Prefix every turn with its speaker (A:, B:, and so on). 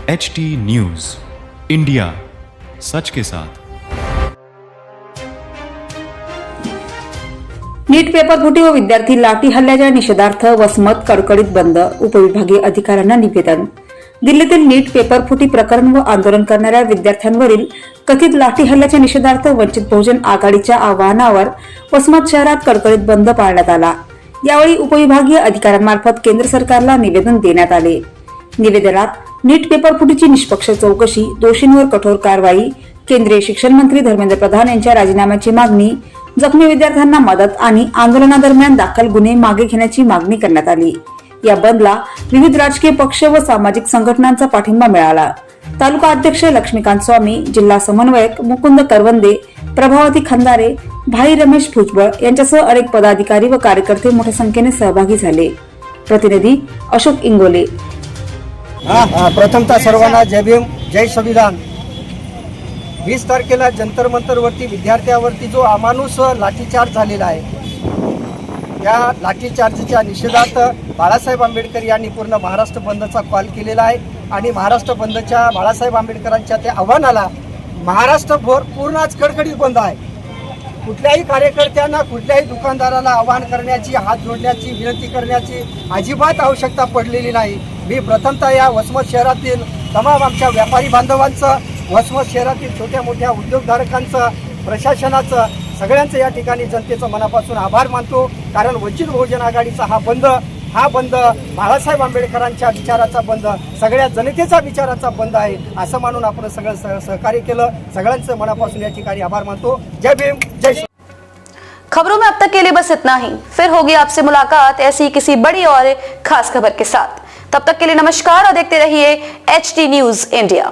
A: HT news India, सच के साथ।
B: नीट paper फुटी व विद्यार्थी लाठी हल्ल्याच्या निषेधार्थ वसमत कडकडीत बंद, उपविभागीय अधिकाऱ्यांना निवेदन। दिल्लीतील नीट पेपर फुटी प्रकरण व आंदोलन करणाऱ्या विद्यार्थ्यांवरील कथित लाठी हल्ल्याच्या निषेधार्थ वंचित बहुजन आघाडीच्या आवाहनावर वसमत शहरात कडकडीत बंद पाळण्यात आला। यावेळी उपविभागीय अधिकाऱ्यांमार्फत केंद्र सरकारला निवेदन देण्यात आले। निवेदनात नीट पेपर फुटीची निष्पक्ष चौकशी, दोषींवर कठोर कारवाई, केंद्रीय शिक्षण मंत्री धर्मेंद्र प्रधान यांच्या राजीनाम्याची मागणी, जखमी विद्यार्थ्यांना मदत आणि आंदोलनादरम्यान दाखल गुन्हे मागे घेण्याची मागणी करण्यात आली। या बंदला विविध राजकीय पक्ष व सामाजिक संघटनांचा पाठिंबा मिळाला। तालुका अध्यक्ष लक्ष्मीकांत स्वामी, जिल्हा समन्वयक मुकुंद करवंदे, प्रभावती खंदारे, भाई रमेश भुजबळ यांच्यासह अनेक पदाधिकारी व कार्यकर्ते मोठ्या संख्येने सहभागी झाले। प्रतिनिधी अशोक इंगोले।
C: प्रथमतः सर्वांना जय भीम, जय संविधान। 20 तारखेला जंतर मंतर वरती विद्यार्थ्यावरती जो अमानुष लाठीचार्ज झालेला आहे, या लाठीचार्जच्या निषेधार्थ बाळासाहेब आंबेडकर यांनी पूर्ण महाराष्ट्र बंदचा कॉल केलेला आहे आणि महाराष्ट्र बंदच्या बाळासाहेब आंबेडकरांच्या त्या आव्हानाला महाराष्ट्रभर पूर्ण आज कडकडीत बंद आहे। कुठल्याही कार्यकर्त्यांना, कुठल्याही दुकानदाराला आवाहन करण्याची, हात जोडण्याची, विनंती करण्याची अजिबात आवश्यकता पडलेली नाही। मी प्रथमतः या वसमत शहरातील तमाम आमच्या व्यापारी बांधवांचं, वसमत शहरातील छोट्या मोठ्या उद्योगधारकांचं, प्रशासनाचं, सगळ्यांचं या ठिकाणी जनतेचं मनापासून आभार मानतो। कारण वंचित बहुजन आघाडीचा हा बंद बाळासाहेब आंबेडकरांच्या विचाराचा बंद, सगळ्या जनतेचा विचाराचा बंद आहे असं मानून आपण सगळं सहकार्य केलं। सगळ्यांचं मनापासून या ठिकाणी आभार मानतो। जय भीम, जय।
D: खबरों में अब तक के लिए बस इतना ही। फिर होगी आपसे मुलाकात ऐसी किसी बड़ी और खास खबर के साथ। तब तक के लिए नमस्कार और देखते रहिए HT न्यूज इंडिया।